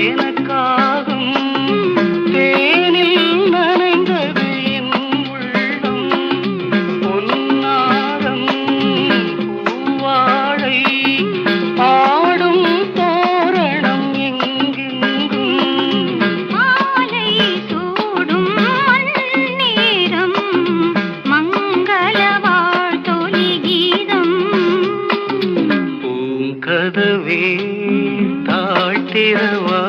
எனக்காகும் தேனில் நனைந்தது என் உள்ளம் பொன்னாரம் பூவாழை ஆடும் தோரணம் எங்கெங்கும் மாலை சூடும் மண்ணீரம் மங்கள வாழ்த்தொலி கீதம் பூங்கதவே தாழ்த்திரவா